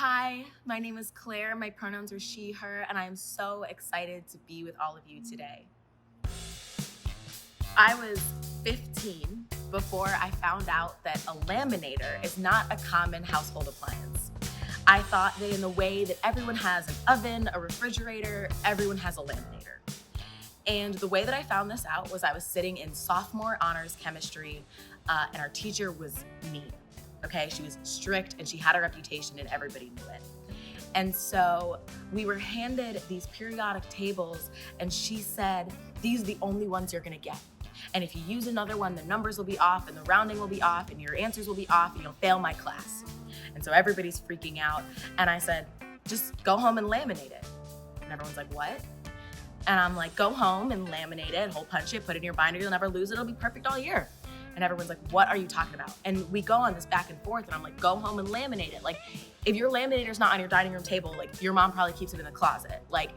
Hi, my name is Claire. My pronouns are she, her, and I am so excited to be with all of you today. I was 15 before I found out that a laminator is not a common household appliance. I thought that in the way that everyone has an oven, a refrigerator, everyone has a laminator. And the way that I found this out was I was sitting in sophomore honors chemistry, and our teacher was mean. Okay, she was strict and she had a reputation and everybody knew it. And so we were handed these periodic tables and she said, these are the only ones you're gonna get. And if you use another one, the numbers will be off and the rounding will be off and your answers will be off and you'll fail my class. And so everybody's freaking out. And I said, just go home and laminate it. And everyone's like, what? And I'm like, go home and laminate it, hole punch it, put it in your binder, you'll never lose it, it'll be perfect all year. And everyone's like, what are you talking about? And we go on this back and forth and I'm like, go home and laminate it. Like, if your laminator's not on your dining room table, like your mom probably keeps it in the closet. But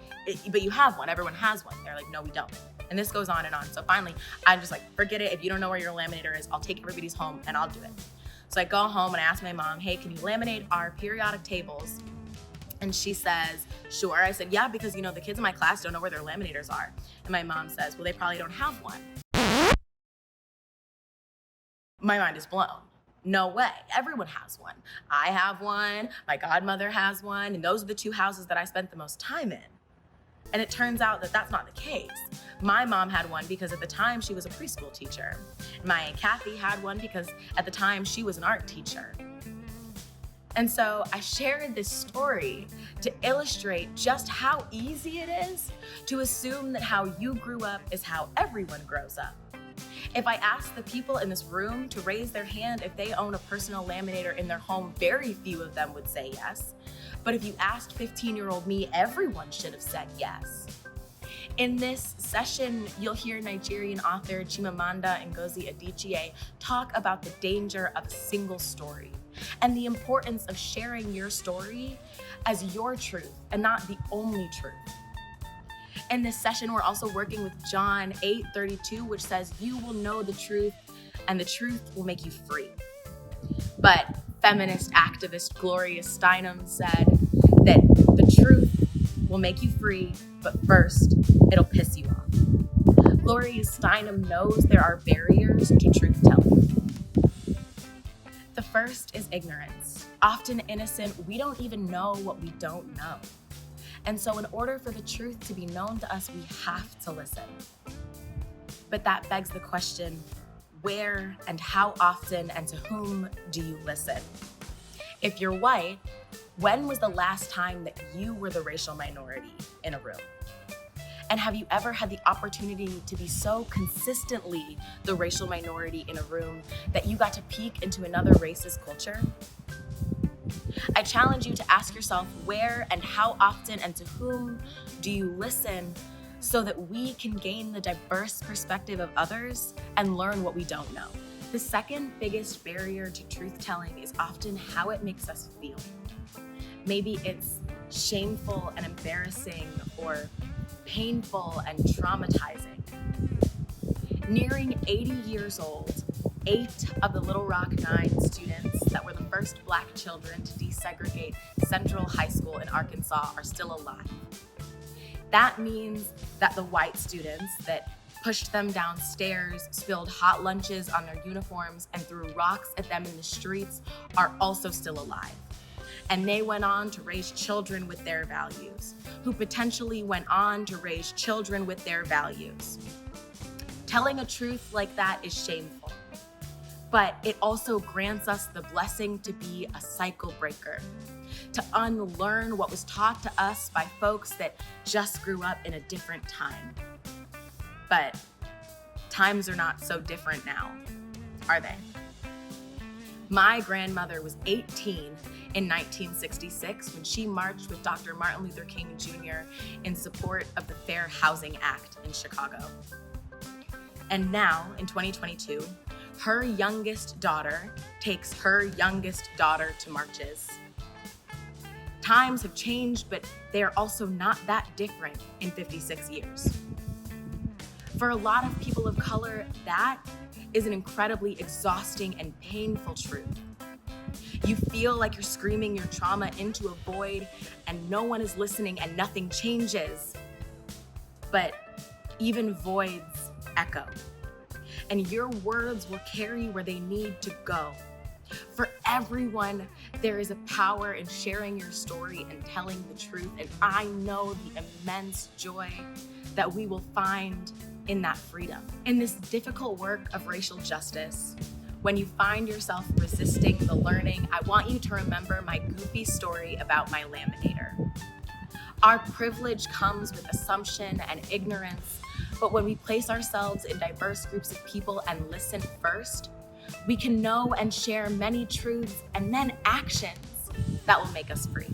you have one, everyone has one. They're like, no, we don't. And this goes on and on. So finally, I'm just like, forget it. If you don't know where your laminator is, I'll take everybody's home and I'll do it. So I go home and I ask my mom, hey, can you laminate our periodic tables? And she says, sure. I said, yeah, because the kids in my class don't know where their laminators are. And my mom says, well, they probably don't have one. My mind is blown. No way. Everyone has one. I have one. My godmother has one. And those are the two houses that I spent the most time in. And it turns out that that's not the case. My mom had one because at the time she was a preschool teacher. My Aunt Kathy had one because at the time she was an art teacher. And so I shared this story to illustrate just how easy it is to assume that how you grew up is how everyone grows up. If I asked the people in this room to raise their hand if they own a personal laminator in their home, very few of them would say yes. But if you asked 15-year-old me, everyone should have said yes. In this session, you'll hear Nigerian author Chimamanda Ngozi Adichie talk about the danger of a single story and the importance of sharing your story as your truth and not the only truth. In this session, we're also working with John 8:32, which says, you will know the truth and the truth will make you free. But feminist activist Gloria Steinem said that the truth will make you free, but first, it'll piss you off. Gloria Steinem knows there are barriers to truth-telling. The first is ignorance. Often innocent, we don't even know what we don't know. And so in order for the truth to be known to us, we have to listen. But that begs the question, where and how often and to whom do you listen? If you're white, when was the last time that you were the racial minority in a room? And have you ever had the opportunity to be so consistently the racial minority in a room that you got to peek into another race's culture? I challenge you to ask yourself where and how often and to whom do you listen so that we can gain the diverse perspective of others and learn what we don't know. The second biggest barrier to truth-telling is often how it makes us feel. Maybe it's shameful and embarrassing or painful and traumatizing. Nearing 80 years old, 8 of the Little Rock 9 students that were the first Black children to desegregate Central High School in Arkansas are still alive. That means that the white students that pushed them downstairs, spilled hot lunches on their uniforms, and threw rocks at them in the streets are also still alive. And they went on to raise children with their values, who potentially went on to raise children with their values. Telling a truth like that is shameful. But it also grants us the blessing to be a cycle breaker, to unlearn what was taught to us by folks that just grew up in a different time. But times are not so different now, are they? My grandmother was 18 in 1966 when she marched with Dr. Martin Luther King Jr. in support of the Fair Housing Act in Chicago. And now, in 2022, her youngest daughter takes her youngest daughter to marches. Times have changed, but they are also not that different in 56 years. For a lot of people of color, that is an incredibly exhausting and painful truth. You feel like you're screaming your trauma into a void and no one is listening and nothing changes. But even voids echo, and your words will carry where they need to go. For everyone, there is a power in sharing your story and telling the truth, and I know the immense joy that we will find in that freedom. In this difficult work of racial justice, when you find yourself resisting the learning, I want you to remember my goofy story about my laminator. Our privilege comes with assumption and ignorance, but when we place ourselves in diverse groups of people and listen first, we can know and share many truths and then actions that will make us free.